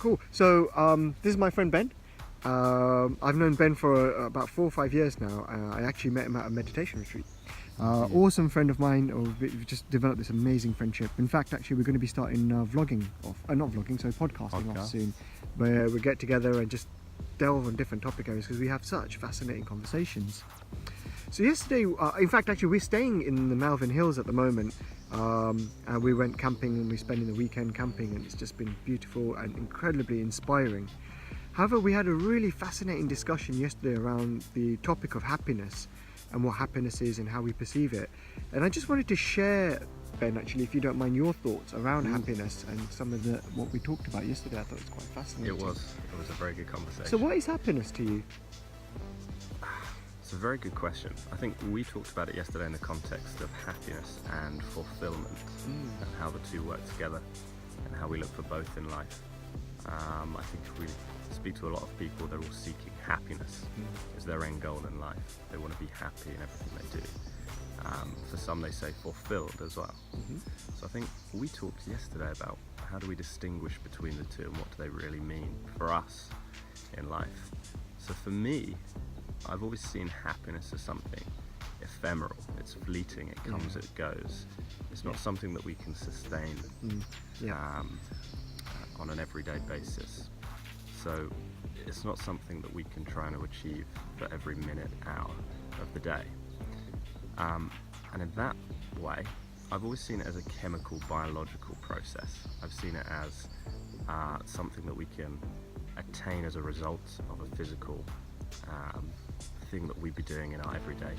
Cool. So this is my friend Ben. I've known Ben for about 4 or 5 years now. I actually met him at a meditation retreat. Awesome friend of mine. We've just developed this amazing friendship. In fact, actually, we're going to be starting podcasting off soon, where we get together and just delve on different topic areas because we have such fascinating conversations. So yesterday, in fact, actually, we're staying in the Malvern Hills at the moment. And we went camping and we're spending the weekend camping, and it's just been beautiful and incredibly inspiring. However, we had a really fascinating discussion yesterday around the topic of happiness and what happiness is and how we perceive it. And I just wanted to share, Ben, actually, if you don't mind, your thoughts around happiness and some of what we talked about yesterday. I thought it was quite fascinating. It was a very good conversation. So what is happiness to you? It's a very good question. I think we talked about it yesterday in the context of happiness and fulfillment, and how the two work together and how we look for both in life. I think if we speak to a lot of people, they're all seeking happiness as their end goal in life. They want to be happy in everything they do. For some, they say fulfilled as well. So I think we talked yesterday about how do we distinguish between the two and what do they really mean for us in life. So for me, I've always seen happiness as something ephemeral. It's fleeting, it comes, it goes. It's not something that we can sustain on an everyday basis. So it's not something that we can try and achieve for every minute, hour of the day. And in that way, I've always seen it as a chemical, biological process. I've seen it as something that we can attain as a result of a physical thing that we'd be doing in our everyday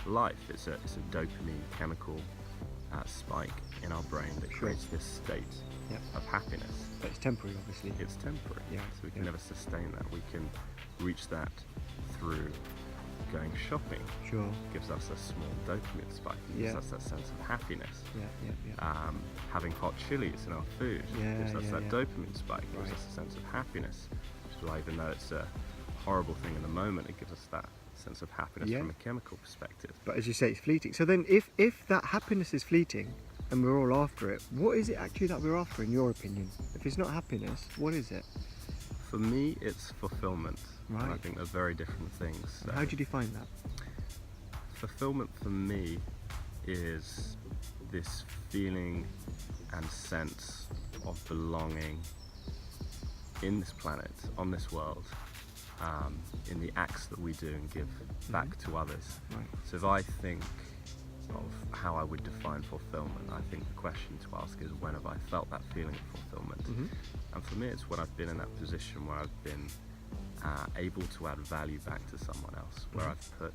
life. It's a dopamine chemical spike in our brain that creates this state of happiness. But it's temporary, obviously. It's temporary, so we can never sustain that. We can reach that through going shopping. Gives us a small dopamine spike, gives us that sense of happiness. Having hot chilies in our food gives us that dopamine spike, gives us a sense of happiness, which is why, even though it's a horrible thing in the moment, it gives us that sense of happiness from a chemical perspective. But as you say, it's fleeting. So then if that happiness is fleeting and we're all after it, what is it actually that we're after, in your opinion? If it's not happiness, what is it? For me, it's fulfillment. Right. And I think they're very different things. So how do you define that? Fulfillment for me is this feeling and sense of belonging in this planet, on this world, in the acts that we do and give back to others. Right. So if I think of how I would define fulfillment, I think the question to ask is, when have I felt that feeling of fulfillment? And for me, it's when I've been in that position where I've been able to add value back to someone else, where I've put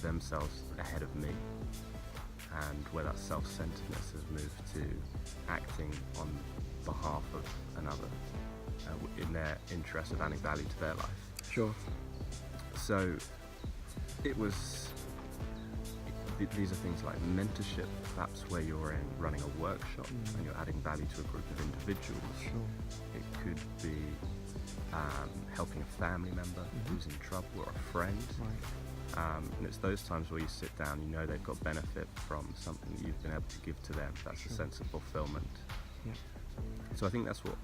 themselves ahead of me, and where that self-centeredness has moved to acting on behalf of another in their interest of adding value to their life. So it was, these are things like mentorship, perhaps where you're running a workshop and you're adding value to a group of individuals. It could be helping a family member who's in trouble, or a friend. And it's those times where you sit down, you know they've got benefit from something that you've been able to give to them. That's a sense of fulfillment. So I think that's what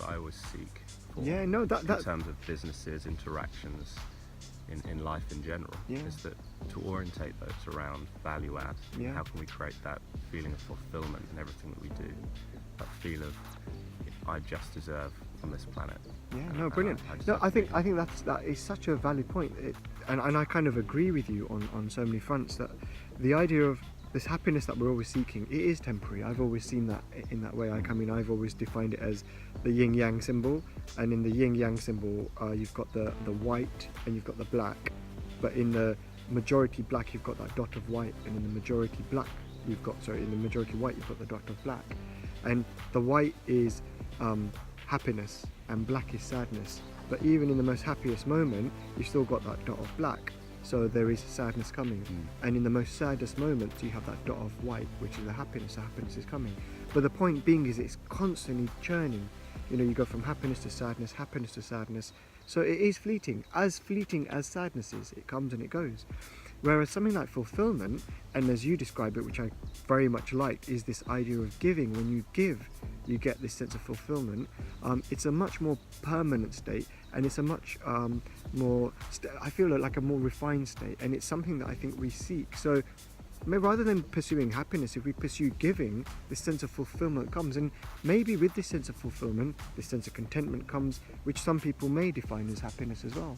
I always seek for, in terms of businesses, interactions, in life in general, is that to orientate those around value add. How can we create that feeling of fulfillment in everything that we do? That feel of, I just deserve on this planet. Brilliant. I think that is such a valid point. And I kind of agree with you on so many fronts, that the idea of this happiness that we're always seeking, it is temporary. I've always seen that in that way. I've always defined it as the yin-yang symbol, and in the yin-yang symbol you've got the white and you've got the black, but in the majority black you've got that dot of white, and in the majority white you've got the dot of black. And the white is happiness and black is sadness, but even in the most happiest moment you've still got that dot of black. So there is sadness coming, and in the most saddest moments you have that dot of white, which is the happiness. The happiness is coming, but the point being is it's constantly churning. You go from happiness to sadness, so it is fleeting as sadness is. It comes and it goes. Whereas something like fulfillment, and as you describe it, which I very much like, is this idea of giving. When you give, you get this sense of fulfillment, it's a much more permanent state, and it's a much more, I feel like a more refined state, and it's something that I think we seek. So rather than pursuing happiness, if we pursue giving, this sense of fulfillment comes. And maybe with this sense of fulfillment, this sense of contentment comes, which some people may define as happiness as well.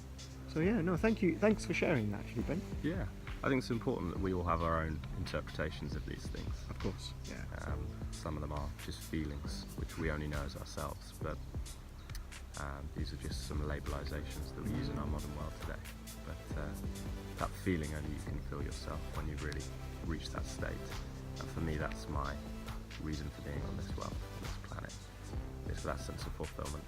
So yeah, no, thank you. Thanks for sharing that, actually, Ben. Yeah, I think it's important that we all have our own interpretations of these things. Of course, yeah. Some of them are just feelings, which we only know as ourselves, but these are just some labelizations that we use in our modern world today. But that feeling only you can feel yourself when you really reach that state. And for me, that's my reason for being on this world, on this planet. It's that sense of fulfillment.